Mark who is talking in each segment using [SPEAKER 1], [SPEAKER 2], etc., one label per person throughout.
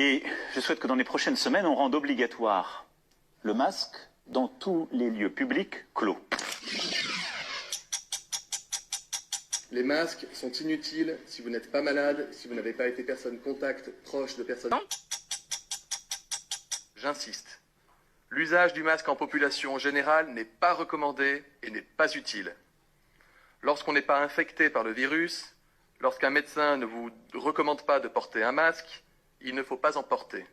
[SPEAKER 1] Et je souhaite que dans les prochaines semaines, on rende obligatoire le masque dans tous les lieux publics clos.
[SPEAKER 2] Les masques sont inutiles si vous n'êtes pas malade, si vous n'avez pas été personne contact proche de personnes... J'insiste. L'usage du masque en population générale n'est pas recommandé et n'est pas utile. Lorsqu'on n'est pas infecté par le virus, lorsqu'un médecin ne vous recommande pas de porter un masque, il ne faut pas en porter.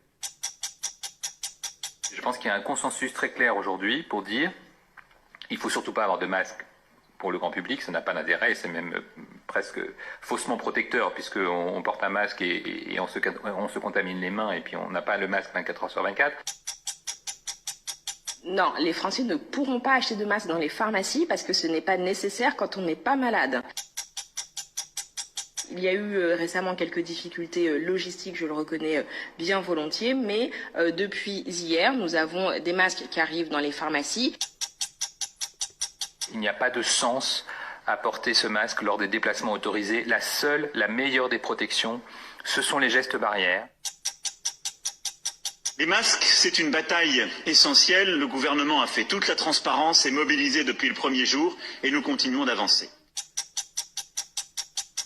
[SPEAKER 3] Je pense qu'il y a un consensus très clair aujourd'hui pour dire il ne faut surtout pas avoir de masque pour le grand public, ça n'a pas d'intérêt, c'est même presque faussement protecteur puisqu'on porte un masque et on se contamine les mains et puis on n'a pas le masque 24 heures sur 24.
[SPEAKER 4] Non, les Français ne pourront pas acheter de masques dans les pharmacies parce que ce n'est pas nécessaire quand on n'est pas malade. Il y a eu récemment quelques difficultés logistiques, je le reconnais bien volontiers, mais depuis hier, nous avons des masques qui arrivent dans les pharmacies.
[SPEAKER 3] Il n'y a pas de sens à porter ce masque lors des déplacements autorisés. La meilleure des protections, ce sont les gestes barrières.
[SPEAKER 1] Les masques, c'est une bataille essentielle. Le gouvernement a fait toute la transparence, est mobilisé depuis le premier jour et nous continuons d'avancer.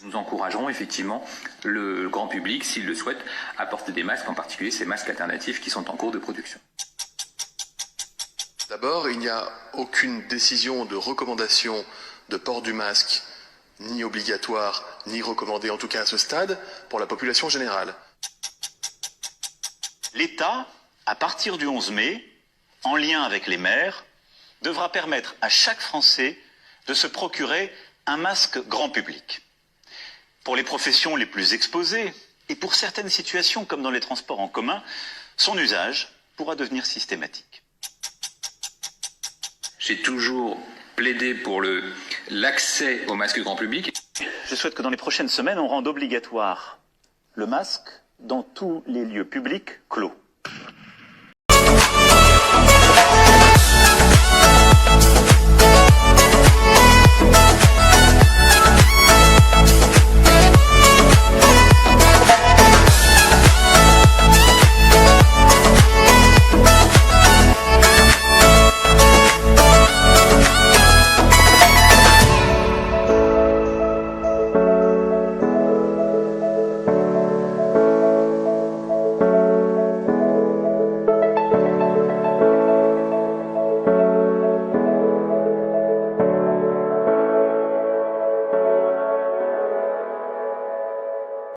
[SPEAKER 3] Nous encouragerons effectivement le grand public, s'il le souhaite, à porter des masques, en particulier ces masques alternatifs qui sont en cours de production.
[SPEAKER 2] D'abord, il n'y a aucune décision de recommandation de port du masque, ni obligatoire, ni recommandé, en tout cas à ce stade, pour la population générale.
[SPEAKER 1] L'État, à partir du 11 mai, en lien avec les maires, devra permettre à chaque Français de se procurer un masque grand public. Pour les professions les plus exposées et pour certaines situations comme dans les transports en commun, son usage pourra devenir systématique.
[SPEAKER 3] J'ai toujours plaidé pour l'accès au masque grand public.
[SPEAKER 1] Je souhaite que dans les prochaines semaines, on rende obligatoire le masque dans tous les lieux publics clos.